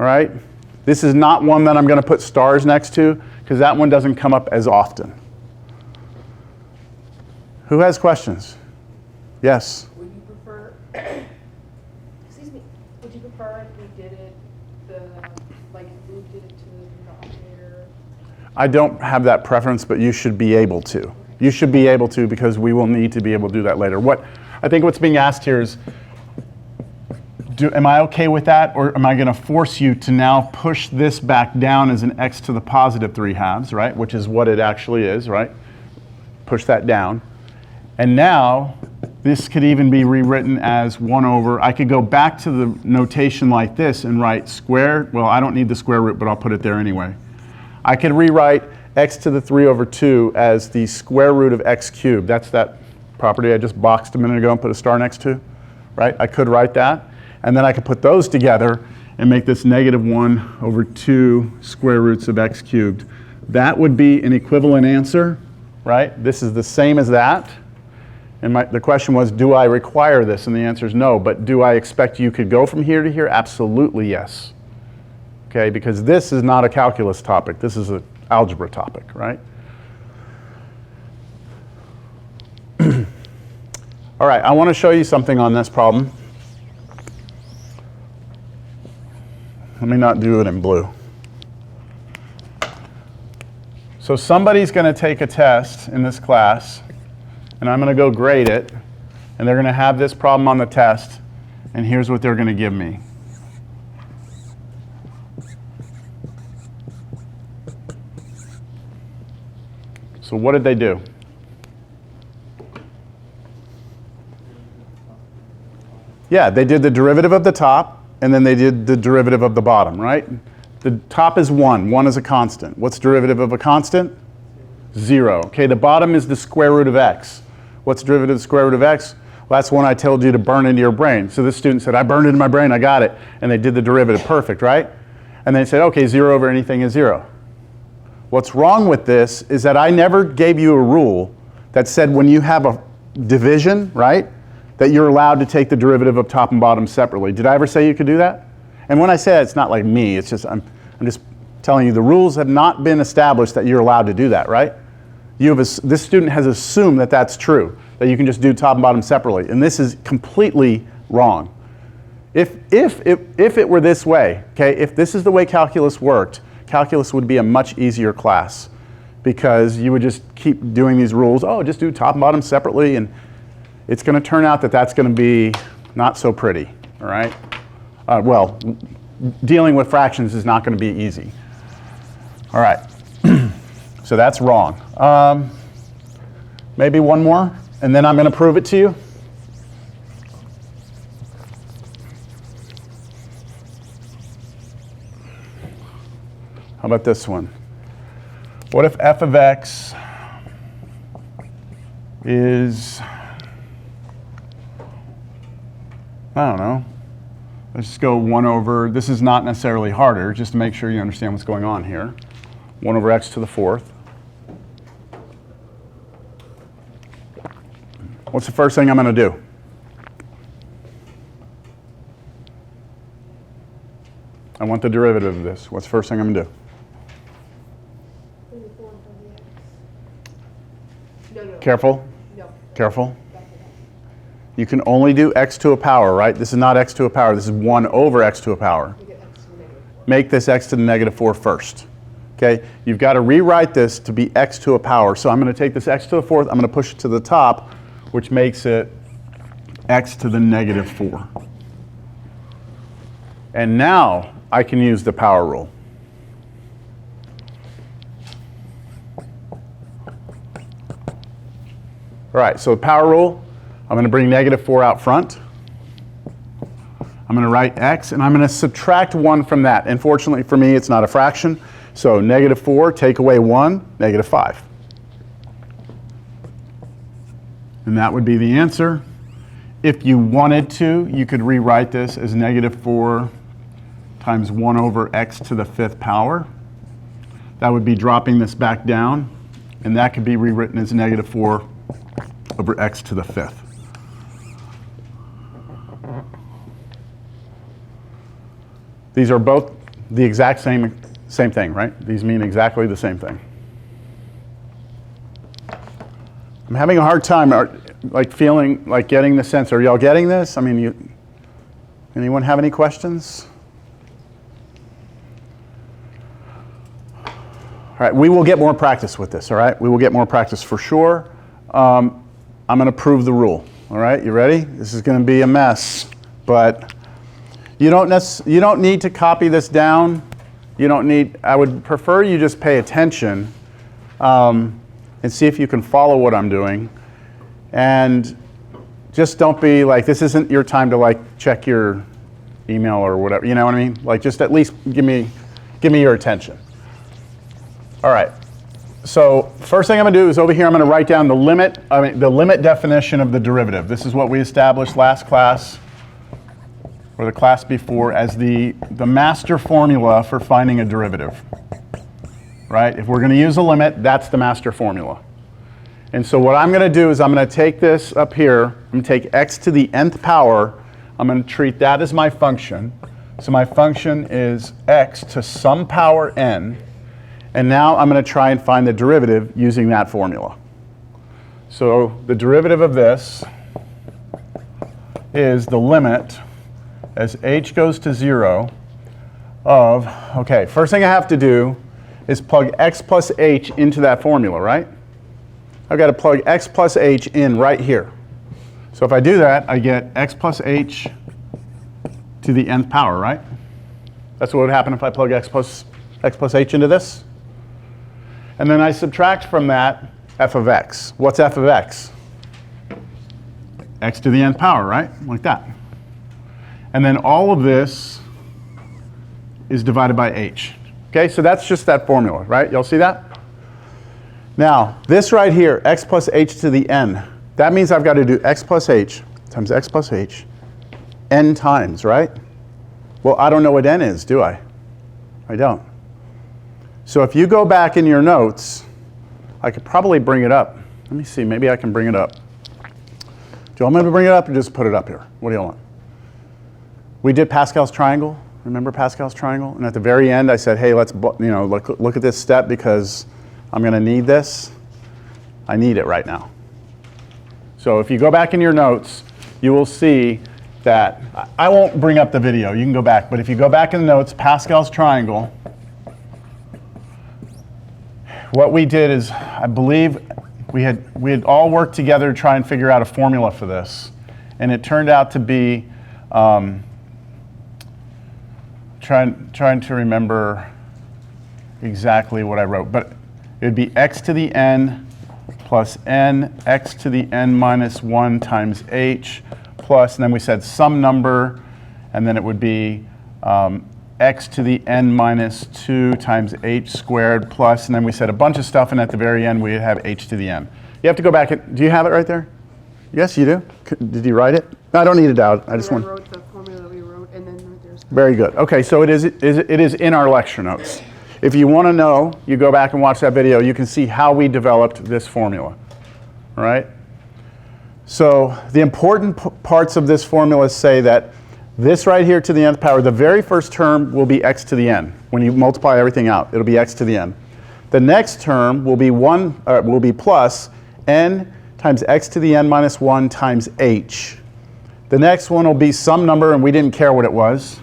All right? This is not one that I'm going to put stars next to, because that one doesn't come up as often. Who has questions? Yes? Would you prefer, excuse me, would you prefer if we did it, like if we did it to the denominator? I don't have that preference, but you should be able to. Okay. You should be able to, because we will need to be able to do that later. I think what's being asked here is, am I okay with that, or am I going to force you to now push this back down as an x to the positive 3/2, right? Which is what it actually is, right? Push that down. And now, this could even be rewritten as 1 over, I could go back to the notation like this and write square, well, I don't need the square root, but I'll put it there anyway. I could rewrite x to the 3 over 2 as the square root of x cubed. That's that property I just boxed a minute ago and put a star next to, right? I could write that. And then I could put those together and make this negative 1 over 2 square roots of x cubed. That would be an equivalent answer, right? This is the same as that. And the question was, do I require this? And the answer is no. But do I expect you could go from here to here? Absolutely yes. Okay, because this is not a calculus topic. This is an algebra topic, right? All right, I want to show you something on this problem. Let me not do it in blue. So somebody's going to take a test in this class, and I'm going to go grade it, and they're going to have this problem on the test, and here's what they're going to give me. So what did they do? Yeah, they did the derivative of the top, and then they did the derivative of the bottom, right? The top is 1. 1 is a constant. What's derivative of a constant? 0. Okay, the bottom is the square root of x. What's derivative of the square root of x? Well, that's one I told you to burn into your brain. So this student said, I burned it in my brain, I got it. And they did the derivative perfect, right? And they said, okay, 0 over anything is 0. What's wrong with this is that I never gave you a rule that said when you have a division, right, that you're allowed to take the derivative of top and bottom separately. Did I ever say you could do that? And when I say that, it's not like me, it's just, I'm just telling you the rules have not been established that you're allowed to do that, right? This student has assumed that that's true, that you can just do top and bottom separately, and this is completely wrong. If it were this way, okay, if this is the way calculus worked, calculus would be a much easier class because you would just keep doing these rules, oh, just do top and bottom separately, and it's going to turn out that that's going to be not so pretty, all right? Well, dealing with fractions is not going to be easy. All right, so that's wrong. Maybe one more, and then I'm going to prove it to you. How about this one? What if f of x is, I don't know, let's just go 1 over, this is not necessarily harder, just to make sure you understand what's going on here. 1 over x to the 4th. What's the first thing I'm going to do? I want the derivative of this. What's the first thing I'm going to do? Careful. No. Careful. You can only do x to a power, right? This is not x to a power. This is 1 over x to a power. Make this x to the negative 4 first. Okay? You've got to rewrite this to be x to a power. So I'm going to take this x to the 4th. I'm going to push it to the top, which makes it x to the negative 4. And now I can use the power rule. All right, so the power rule, I'm going to bring negative 4 out front. I'm going to write x, and I'm going to subtract 1 from that. And fortunately for me, it's not a fraction. So negative 4, take away 1, negative 5. And that would be the answer. If you wanted to, you could rewrite this as negative 4 times 1 over x to the 5th power. That would be dropping this back down, and that could be rewritten as negative 4 over x to the 5th. These are both the exact same thing, right? These mean exactly the same thing. I'm having a hard time, like feeling like getting the sense. Are y'all getting this? I mean, anyone have any questions? All right, we will get more practice with this, all right? We will get more practice for sure. I'm going to prove the rule, all right? You ready? This is going to be a mess, but you don't need to copy this down. I would prefer you just pay attention and see if you can follow what I'm doing. And just don't be like, this isn't your time to like check your email or whatever, you know what I mean? Like just at least give me your attention. All right, so first thing I'm gonna do is over here I'm gonna write down the limit definition of the derivative. This is what we established last class, or the class before, as the master formula for finding a derivative, right? If we're gonna use a limit, that's the master formula. And so what I'm gonna do is I'm gonna take this up here, I'm gonna take x to the nth power, I'm gonna treat that as my function. So my function is x to some power n, and now I'm going to try and find the derivative using that formula. So the derivative of this is the limit as h goes to 0 of, okay, first thing I have to do is plug x plus h into that formula, right? I've got to plug x plus h in right here. So if I do that, I get x plus h to the nth power, right? That's what would happen if I plug x plus h into this. And then I subtract from that f of x. What's f of x? X to the nth power, right? Like that. And then all of this is divided by h. Okay, so that's just that formula, right? Y'all see that? Now, this right here, x plus h to the n, that means I've got to do x plus h times x plus h n times, right? Well, I don't know what n is, do I? I don't. So if you go back in your notes, I could probably bring it up. Let me see, maybe I can bring it up. Do you want me to bring it up or just put it up here? What do you want? We did Pascal's triangle. Remember Pascal's triangle? And at the very end, I said, hey, let's look at this step because I'm going to need this. I need it right now. So if you go back in your notes, you will see that I won't bring up the video. You can go back. But if you go back in the notes, Pascal's triangle, what we did is, I believe we had all worked together to try and figure out a formula for this. And it turned out to be, trying to remember exactly what I wrote, but it would be x to the n plus n, x to the n minus 1 times h, plus, and then we said some number, and then it would be x to the n minus 2 times h squared, plus, and then we said a bunch of stuff, and at the very end we have h to the n. You have to go back and, do you have it right there? Yes, you do? Did you write it? No, I don't need it out. I just want. I wrote the formula that we wrote, and then there's. Very good. Okay, so it is in our lecture notes. If you want to know, you go back and watch that video. You can see how we developed this formula. All right? So the important parts of this formula say that this right here to the nth power, the very first term will be x to the n. When you multiply everything out, it'll be x to the n. The next term will be plus n times x to the n minus 1 times h. The next one will be some number, and we didn't care what it was.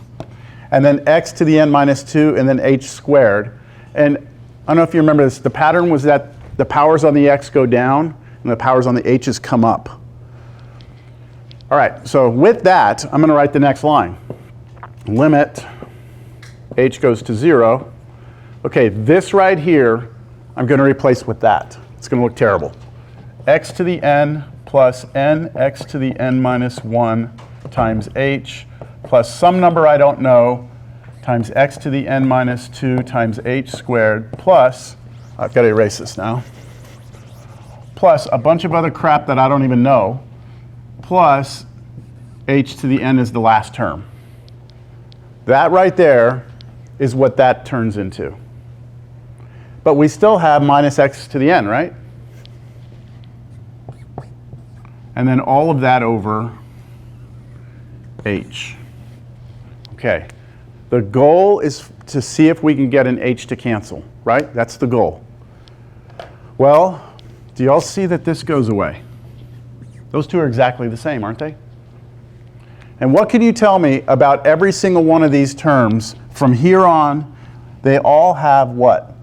And then x to the n minus 2, and then h squared. And I don't know if you remember this, the pattern was that the powers on the x go down, and the powers on the h's come up. All right, so with that, I'm going to write the next line. Limit h goes to 0. Okay, this right here, I'm going to replace with that. It's going to look terrible. X to the n plus n x to the n minus 1 times h plus some number I don't know times x to the n minus 2 times h squared plus, I've got to erase this now, plus a bunch of other crap that I don't even know, plus h to the n is the last term. That right there is what that turns into. But we still have minus x to the n, right? And then all of that over h. Okay. The goal is to see if we can get an h to cancel, right? That's the goal. Well, do y'all see that this goes away? Those two are exactly the same, aren't they? And what can you tell me about every single one of these terms from here on? They all have what?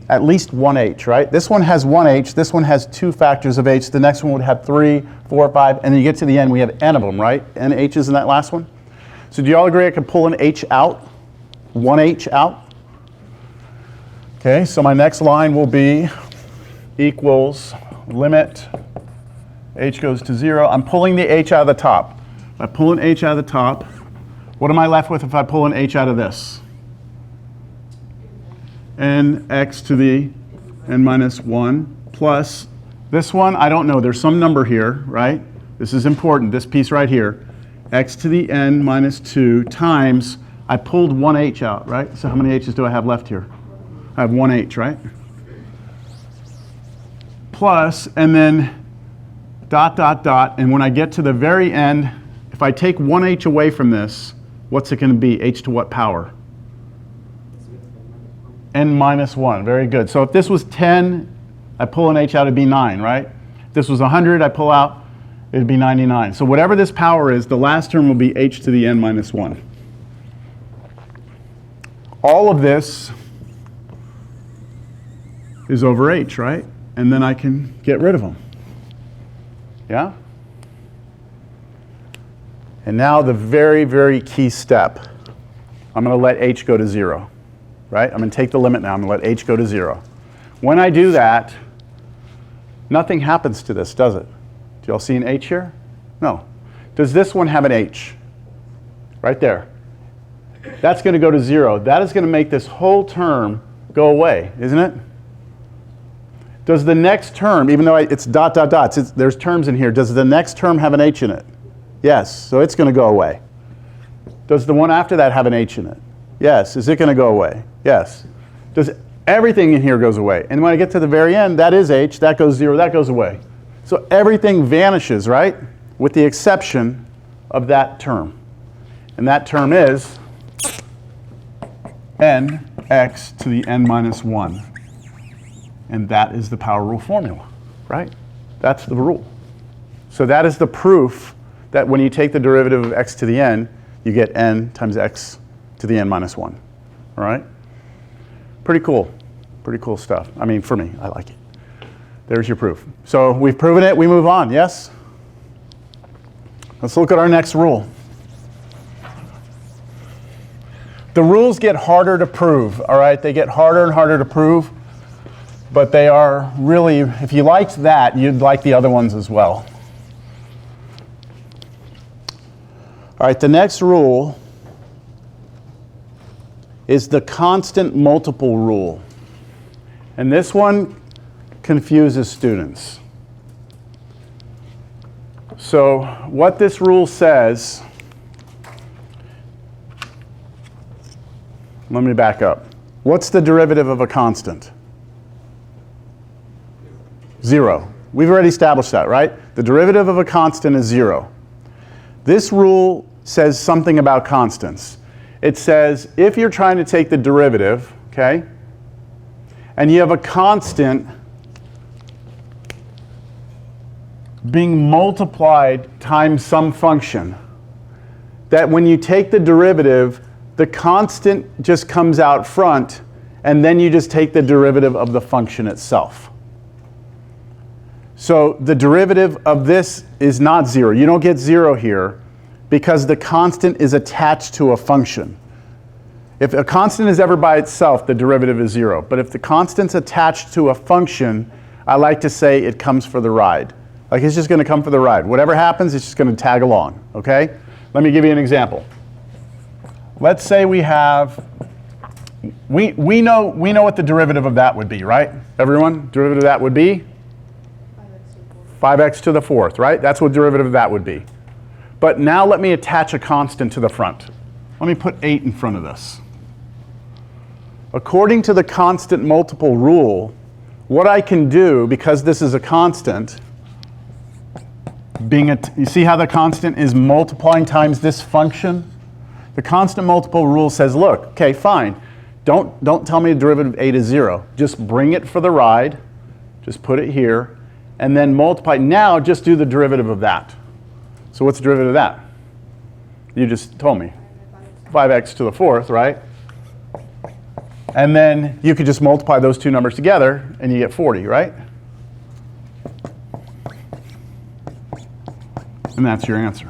At least one h, right? This one has one h, this one has two factors of h, the next one would have 3, 4, 5, and then you get to the end, we have n of them, right? N h's in that last one. So do you all agree I could pull an h out? One h out? Okay, so my next line will be equals limit h goes to 0. I'm pulling the h out of the top. If I pull an h out of the top, what am I left with if I pull an h out of this? Nx to the n minus 1 plus this one, I don't know, there's some number here, right? This is important, this piece right here. X to the n minus 2 times, I pulled one h out, right? So how many h's do I have left here? I have one h, right? Plus, and then dot, dot, dot, and when I get to the very end, if I take one h away from this, what's it going to be? H to what power? N minus 1. Very good. So if this was 10, I pull an h out, it'd be 9, right? If this was 100, I pull out, it'd be 99. So whatever this power is, the last term will be h to the n minus 1. All of this is over h, right? And then I can get rid of them. Yeah? And now the very, very key step. I'm going to let h go to 0. Right? I'm going to take the limit now. I'm going to let h go to 0. When I do that, nothing happens to this, does it? Do y'all see an h here? No. Does this one have an h? Right there. That's going to go to 0. That is going to make this whole term go away, isn't it? Does the next term, even though it's dot, dot, dots, there's terms in here, does the next term have an h in it? Yes. So it's going to go away. Does the one after that have an h in it? Yes. Is it going to go away? Yes. Does everything in here goes away? And when I get to the very end, that is h, that goes 0, that goes away. So everything vanishes, right? With the exception of that term. And that term is nx to the n minus 1. And that is the power rule formula, right? That's the rule. So that is the proof that when you take the derivative of x to the n, you get n times x to the n minus 1. All right? Pretty cool. Pretty cool stuff. I mean, for me, I like it. There's your proof. So we've proven it. We move on. Yes? Let's look at our next rule. The rules get harder to prove. All right? They get harder and harder to prove. But they are really, if you liked that, you'd like the other ones as well. All right, the next rule is the constant multiple rule. And this one confuses students. So what this rule says, let me back up. What's the derivative of a constant? 0. We've already established that, right? The derivative of a constant is 0. This rule says something about constants. It says if you're trying to take the derivative, okay, and you have a constant being multiplied times some function, that when you take the derivative, the constant just comes out front, and then you just take the derivative of the function itself. So the derivative of this is not 0. You don't get 0 here because the constant is attached to a function. If a constant is ever by itself, the derivative is 0. But if the constant's attached to a function, I like to say it comes for the ride. Like it's just going to come for the ride. Whatever happens, it's just going to tag along. Okay? Let me give you an example. Let's say we have, we know what the derivative of that would be, right? Everyone? Derivative of that would be? 5x to the 4th, right? That's what derivative of that would be. But now let me attach a constant to the front. Let me put 8 in front of this. According to the constant multiple rule, what I can do, because this is a constant, you see how the constant is multiplying times this function? The constant multiple rule says, look, okay, fine. Don't tell me derivative of 8 is 0. Just bring it for the ride. Just put it here. And then multiply. Now just do the derivative of that. So what's the derivative of that? You just told me. 5x to the fourth, right? And then you could just multiply those two numbers together and you get 40, right? And that's your answer.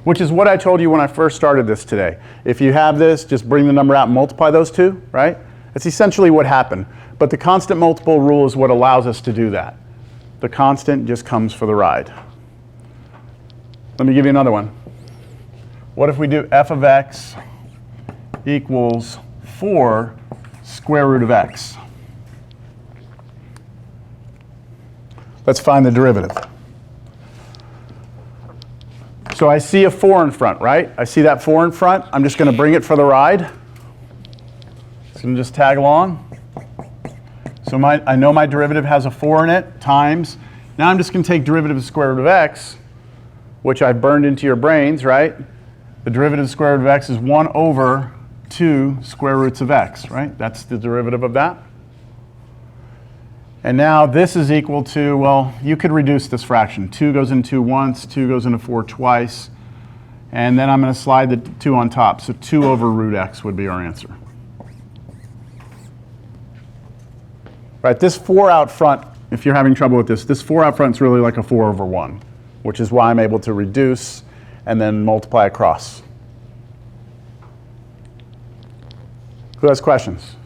Which is what I told you when I first started this today. If you have this, just bring the number out and multiply those two, right? It's essentially what happened. But the constant multiple rule is what allows us to do that. The constant just comes for the ride. Let me give you another one. What if we do f of x equals 4 square root of x? Let's find the derivative. So I see a 4 in front, right? I see that 4 in front. I'm just going to bring it for the ride. It's going to just tag along. So I know my derivative has a 4 in it, times. Now I'm just going to take derivative of the square root of x, which I've burned into your brains, right? The derivative of the square root of x is 1 over 2 square roots of x, right? That's the derivative of that. And now this is equal to, well, you could reduce this fraction. 2 goes into 2 once, 2 goes into 4 twice. And then I'm going to slide the 2 on top. So 2 over root x would be our answer. Right, this 4 out front, if you're having trouble with this 4 out front is really like a 4 over 1, which is why I'm able to reduce and then multiply across. Who has questions?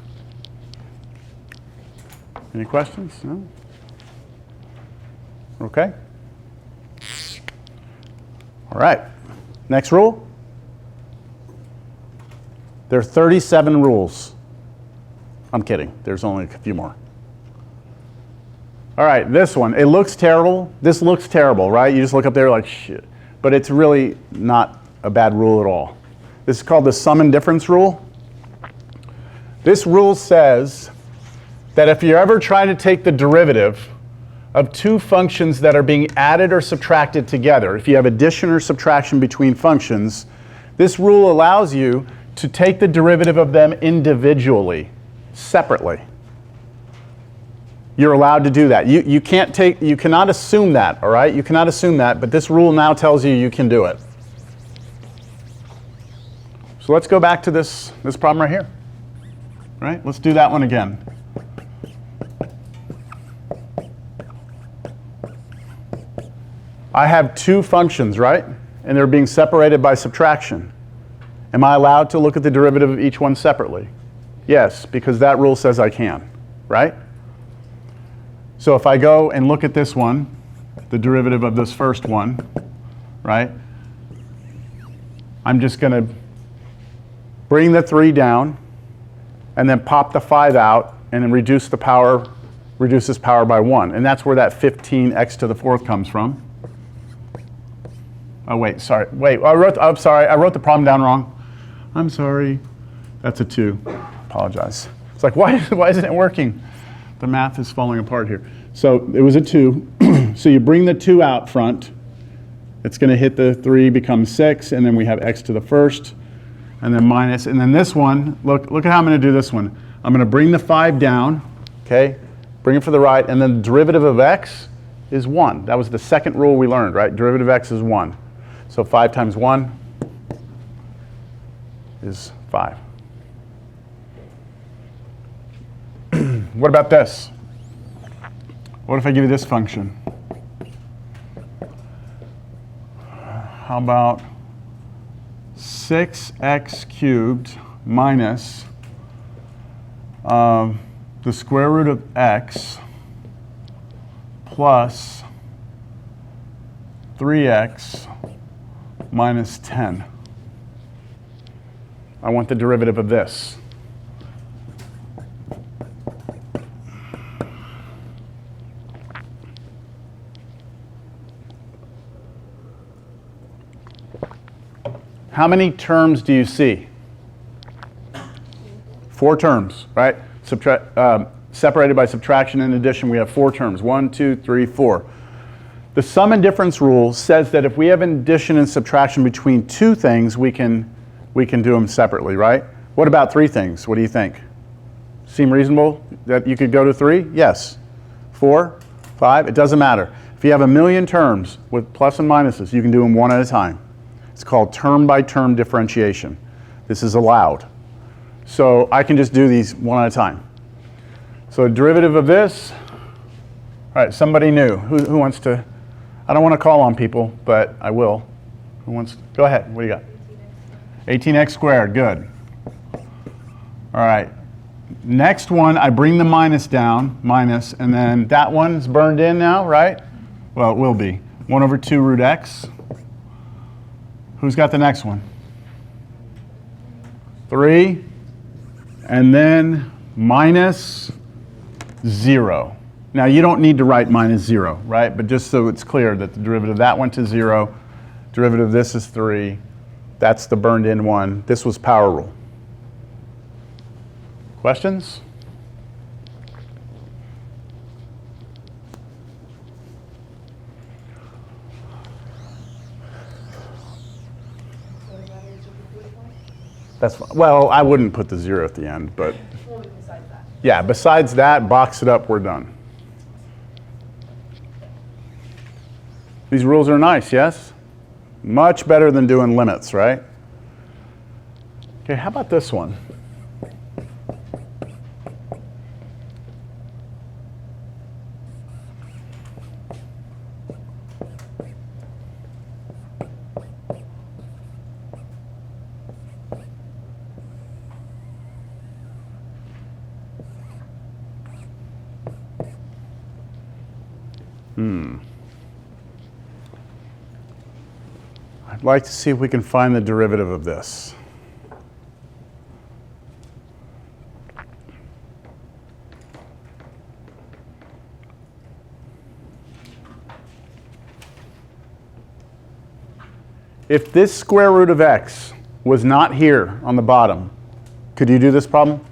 Any questions? No? Okay. All right. Next rule. There are 37 rules. I'm kidding. There's only a few more. All right, this one. It looks terrible. This looks terrible, right? You just look up there like, shit. But it's really not a bad rule at all. This is called the sum and difference rule. This rule says that if you're ever trying to take the derivative of two functions that are being added or subtracted together, if you have addition or subtraction between functions, this rule allows you to take the derivative of them individually, separately. You're allowed to do that. You cannot assume that, all right? You cannot assume that, but this rule now tells you you can do it. So let's go back to this problem right here. All right, let's do that one again. I have two functions, right? And they're being separated by subtraction. Am I allowed to look at the derivative of each one separately? Yes, because that rule says I can, right? So if I go and look at this one, the derivative of this first one, right? I'm just going to bring the 3 down and then pop the 5 out and then reduce this power by 1. And that's where that 15x to the 4th comes from. Oh, wait, sorry. Wait, I'm sorry. I wrote the problem down wrong. I'm sorry. That's a 2. Apologize. It's like, why isn't it working? The math is falling apart here. So it was a 2. So you bring the 2 out front. It's going to hit the 3, become 6, and then we have x to the 1st, and then minus. And then this one, look at how I'm going to do this one. I'm going to bring the 5 down, okay? Bring it for the right, and then the derivative of x is 1. That was the second rule we learned, right? Derivative of x is 1. So 5 times 1 is 5. What about this? What if I give you this function? How about 6x cubed minus the square root of x plus 3x minus 10. I want the derivative of this. How many terms do you see? 4 terms, right? Separated by subtraction and addition, we have 4 terms. 1, 2, 3, 4. The sum and difference rule says that if we have an addition and subtraction between 2 things, we can do them separately, right? What about 3 things? What do you think? Seem reasonable that you could go to 3? Yes. 4, 5, it doesn't matter. If you have a million terms with plus and minuses, you can do them one at a time. It's called term-by-term differentiation. This is allowed. So I can just do these one at a time. So derivative of this, all right, somebody new. Who wants to? I don't want to call on people, but I will. Who wants? Go ahead. What do you got? 18x squared. Good. All right. Next one, I bring the minus down, minus, and then that one's burned in now, right? Well, it will be. 1 over 2 root x. Who's got the next one? 3. And then minus 0. Now, you don't need to write minus 0, right? But just so it's clear that the derivative of that went to 0, derivative of this is 3. That's the burned in one. This was power rule. Questions? That's, well, I wouldn't put the 0 at the end, but Besides that. yeah, besides that, box it up, we're done. These rules are nice, yes? Much better than doing limits, right? Okay, how about this one? I'd like to see if we can find the derivative of this. If this square root of x was not here on the bottom, could you do this problem?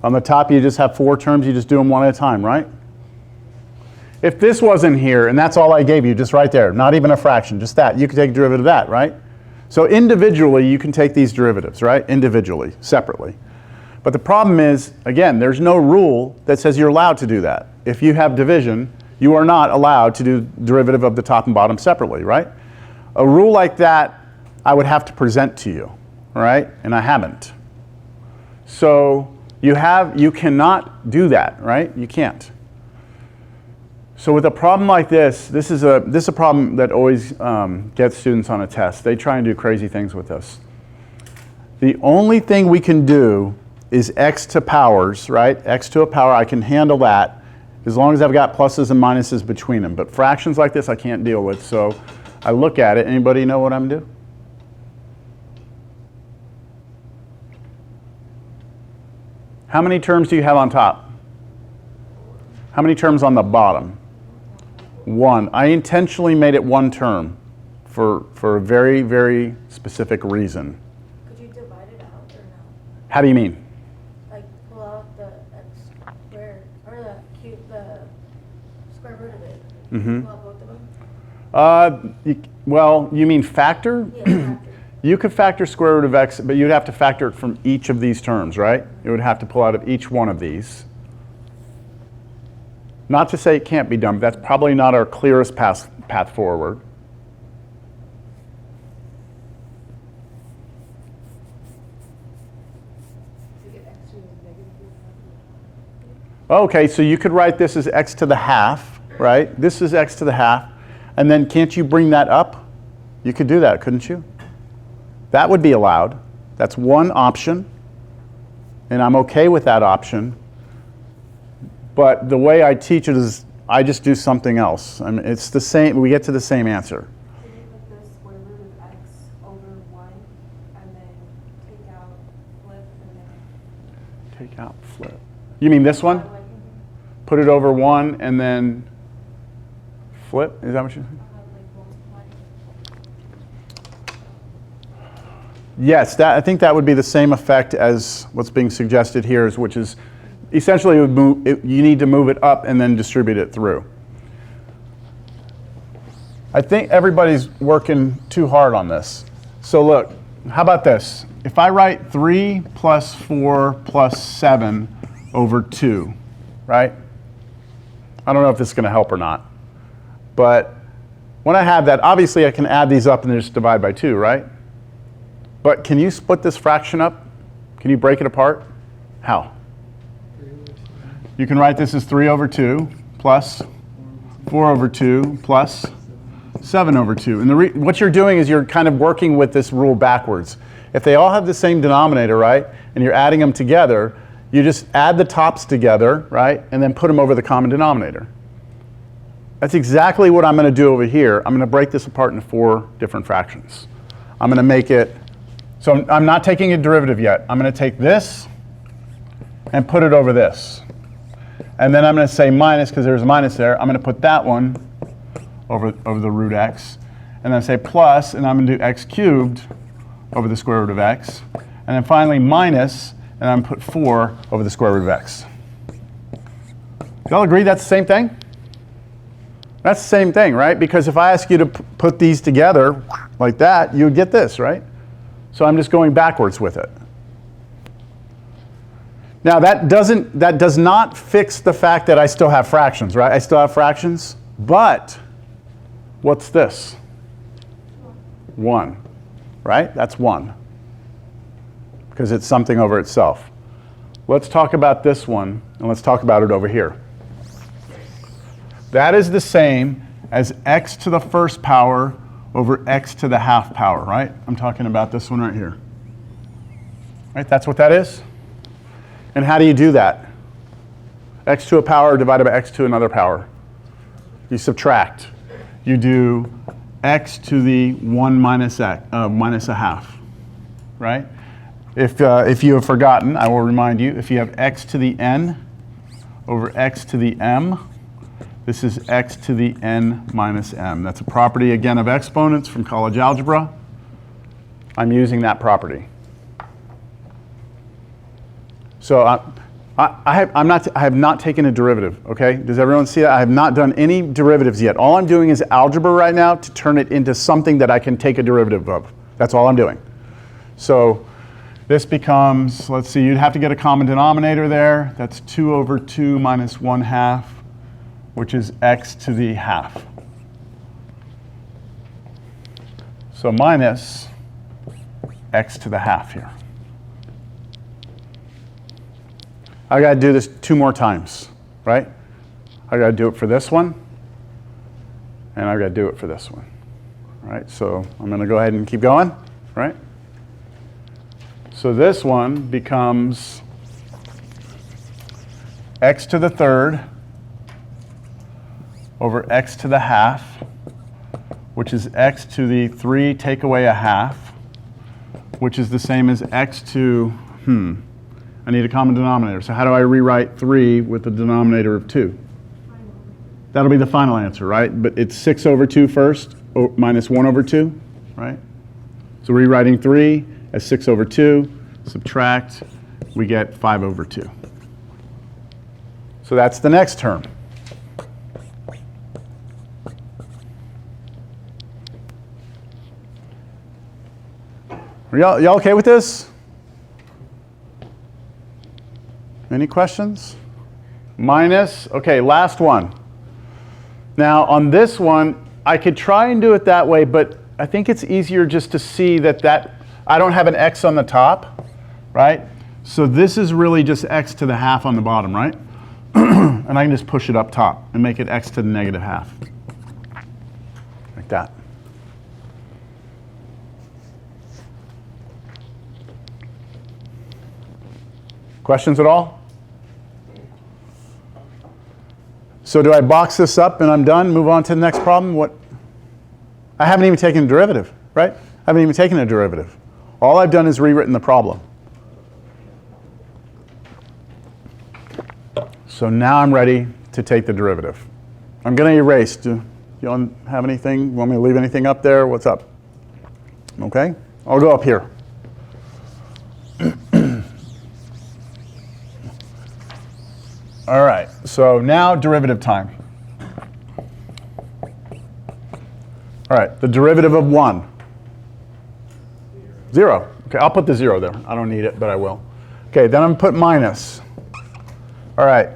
On the top, you just have 4 terms. You just do them one at a time, right? If this wasn't here, and that's all I gave you, just right there, not even a fraction, just that, you could take a derivative of that, right? So individually, you can take these derivatives, right? Individually, separately. But the problem is, again, there's no rule that says you're allowed to do that. If you have division, you are not allowed to do derivative of the top and bottom separately, right? A rule like that, I would have to present to you, right? And I haven't. So you cannot do that, right? You can't. So with a problem like this is a problem that always gets students on a test. They try and do crazy things with us. The only thing we can do is x to powers, right? X to a power, I can handle that as long as I've got pluses and minuses between them. But fractions like this I can't deal with, so I look at it. Anybody know what I'm doing? How many terms do you have on top? How many terms on the bottom? 1. I intentionally made it 1 term for a very, very specific reason. Could you divide it out or no? How do you mean? Like pull out the x squared or the square root of it. Mm-hmm. Pull out both of them? Well, you mean factor? Yeah, factor. You could factor square root of x, but you'd have to factor it from each of these terms, right? You would have to pull out of each one of these. Not to say it can't be done, but that's probably not our clearest path forward. Okay, so you could write this as x to the half, right? This is x to the half. And then can't you bring that up? You could do that, couldn't you? That would be allowed. That's one option. And I'm okay with that option. But the way I teach it is I just do something else. I mean, it's the same, we get to the same answer. Can you put the square root of x over 1 and then take out flip and then... Take out flip. You mean this one? Put it over 1 and then flip? Is that what you're saying? Yes, I think that would be the same effect as what's being suggested here, which is essentially you need to move it up and then distribute it through. I think everybody's working too hard on this. So look, how about this? If I write 3 plus 4 plus 7 over 2, right? I don't know if this is going to help or not. But when I have that, obviously I can add these up and just divide by 2, right? But can you split this fraction up? Can you break it apart? How? You can write this as 3 over 2 plus 4 over 2 plus 7 over 2. And what you're doing is you're kind of working with this rule backwards. If they all have the same denominator, right, and you're adding them together, you just add the tops together, right, and then put them over the common denominator. That's exactly what I'm going to do over here. I'm going to break this apart into 4 different fractions. I'm going to make it, so I'm not taking a derivative yet. I'm going to take this and put it over this. And then I'm going to say minus, because there's a minus there. I'm going to put that one over the root x. And then say plus, and I'm going to do x cubed over the square root of x. And then finally minus, and I'm going to put 4 over the square root of x. Do y'all agree that's the same thing? That's the same thing, right? Because if I ask you to put these together like that, you would get this, right? So I'm just going backwards with it. Now that does not fix the fact that I still have fractions, right? I still have fractions, but what's this? 1, right? That's 1, because it's something over itself. Let's talk about this one, and let's talk about it over here. That is the same as x to the first power over x to the half power, right? I'm talking about this one right here. Right, that's what that is? And how do you do that? X to a power divided by x to another power. You subtract. You do x to the 1 minus x, minus a half, right? If you have forgotten, I will remind you, if you have x to the n over x to the m, this is x to the n minus m. That's a property, again, of exponents from college algebra. I'm using that property. So I have not taken a derivative, okay? Does everyone see that? I have not done any derivatives yet. All I'm doing is algebra right now to turn it into something that I can take a derivative of. That's all I'm doing. So this becomes, let's see, you'd have to get a common denominator there. That's 2 over 2 minus 1/2, which is x to the half. So minus x to the half here. I got to do this 2 more times, right? I got to do it for this one, and I got to do it for this one. All right, so I'm going to go ahead and keep going, right? So this one becomes x to the third over x to the half, which is x to the 3 take away a half, which is the same as x to, I need a common denominator. So how do I rewrite 3 with the denominator of 2? That'll be the final answer, right? But it's 6 over 2 first, minus 1 over 2, right? So rewriting 3 as 6 over 2, subtract, we get 5 over 2. So that's the next term. Are y'all okay with this? Any questions? Minus, okay, last one. Now on this one, I could try and do it that way, but I think it's easier just to see that I don't have an x on the top, right? So this is really just x to the half on the bottom, right? And I can just push it up top and make it x to the negative half, like that. Questions at all? So do I box this up and I'm done, move on to the next problem? What? I haven't even taken a derivative, right? I haven't even taken a derivative. All I've done is rewritten the problem. So now I'm ready to take the derivative. I'm going to erase. Do you all have anything? Want me to leave anything up there? What's up? Okay, I'll go up here. All right, so now derivative time. All right, the derivative of 1. 0. Okay, I'll put the 0 there. I don't need it, but I will. Okay, then I'm going to put minus. All right,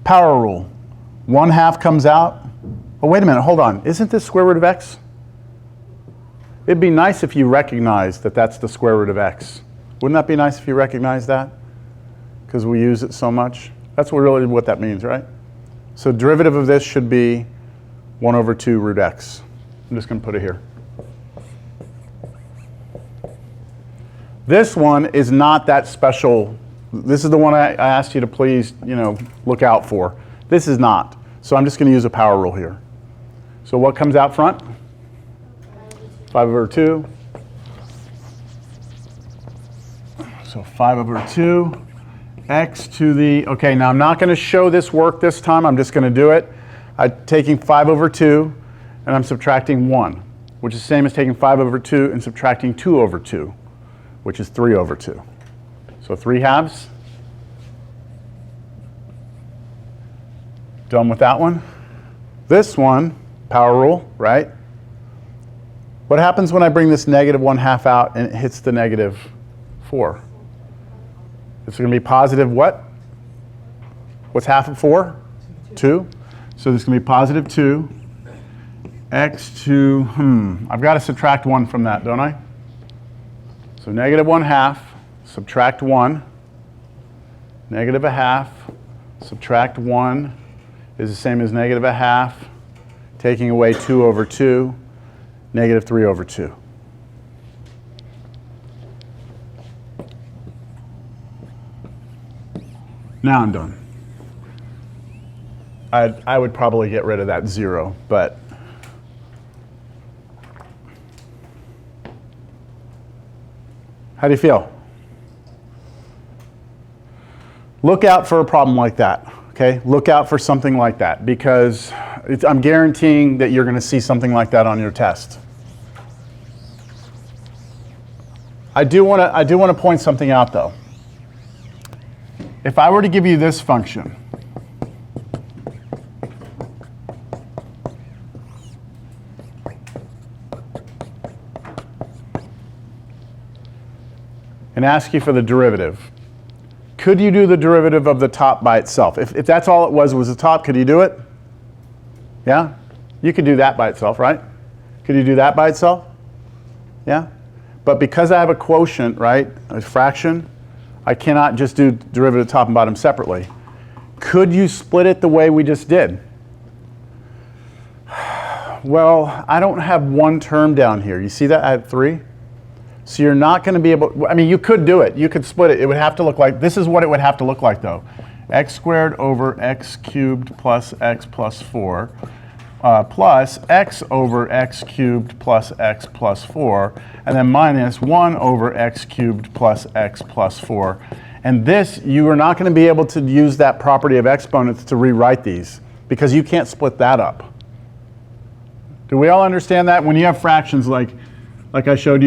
power rule. 1/2 comes out. Oh, wait a minute, hold on. Isn't this square root of x? It'd be nice if you recognized that that's the square root of x. Wouldn't that be nice if you recognized that? Because we use it so much. That's really what that means, right? So derivative of this should be 1/2 root x. I'm just going to put it here. This one is not that special. This is the one I asked you to please, look out for. This is not. So I'm just going to use a power rule here. So what comes out front? 5/2. So 5/2. X to the, okay, now I'm not going to show this work this time. I'm just going to do it. I'm taking 5/2 and I'm subtracting 1, which is the same as taking 5/2 and subtracting 2/2, which is 3/2. So 3/2. Done with that one. This one, power rule, right? What happens when I bring this negative 1/2 out and it hits the negative 4? It's going to be positive what? What's half of 4? 2. So this is going to be positive 2. X to, I've got to subtract 1 from that, don't I? So negative 1/2, subtract 1. Negative 1/2, subtract 1 is the same as negative 1/2, taking away 2/2, negative 3/2. Now I'm done. I would probably get rid of that 0, but how do you feel? Look out for a problem like that, okay? Look out for something like that, because I'm guaranteeing that you're going to see something like that on your test. I do want to point something out, though. If I were to give you this function, and ask you for the derivative, could you do the derivative of the top by itself? If that's all it was the top, could you do it? Yeah? You could do that by itself, right? Could you do that by itself? Yeah? But because I have a quotient, right, a fraction, I cannot just do derivative top and bottom separately. Could you split it the way we just did? Well, I don't have one term down here. You see that? I have 3. So you're not going to be able, I mean, you could do it. You could split it. It would have to look like, this is what it would have to look like, though. X squared over x cubed plus x plus 4 plus x over x cubed plus x plus 4, and then minus 1 over x cubed plus x plus 4. And this, you are not going to be able to use that property of exponents to rewrite these, because you can't split that up. Do we all understand that? When you have fractions like I showed you,